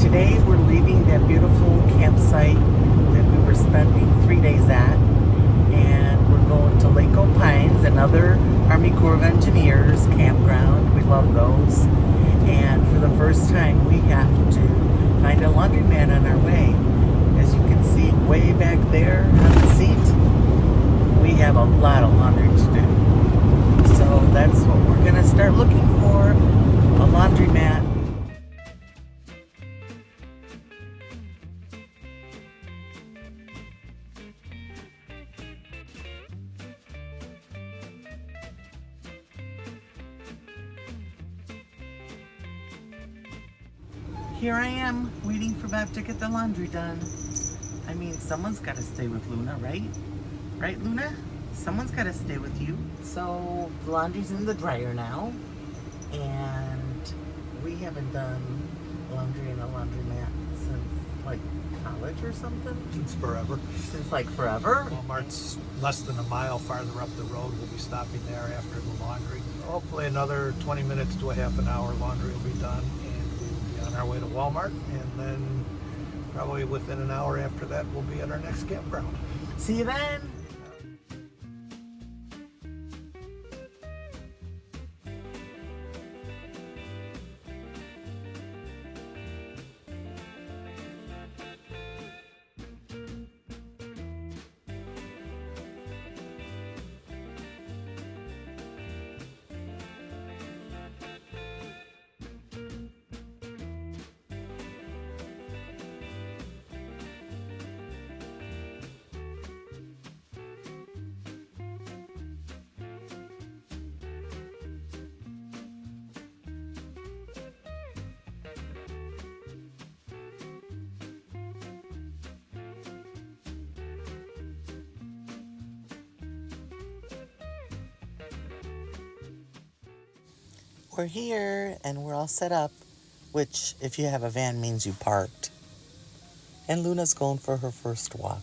Today we're leaving that beautiful campsite that we were spending 3 days at, and we're going to Lake Pines, another Army Corps of Engineers campground. We love those. And for the first time we have to find a laundromat on our way. As you can see way back there on the seat, we have a lot of laundry to do. So that's what we're going to start looking for, a laundromat. Here I am, waiting for Bob to get the laundry done. I mean, someone's got to stay with Luna, right? Right, Luna? Someone's got to stay with you. So, the laundry's in the dryer now. And we haven't done laundry in a laundromat since, like, college or something? Since forever. Since, like, forever? Walmart's less than a mile farther up the road. We'll be stopping there after the laundry. Hopefully another 20 minutes to a half an hour laundry will be done. On our way to Walmart, and then probably within an hour after that we'll be at our next campground. See you then. We're here and we're all set up, which if you have a van means you parked. And Luna's going for her first walk.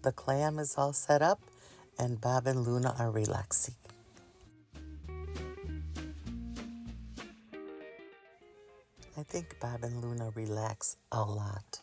The clam is all set up, and Bob and Luna are relaxing. I think Bob and Luna relax a lot.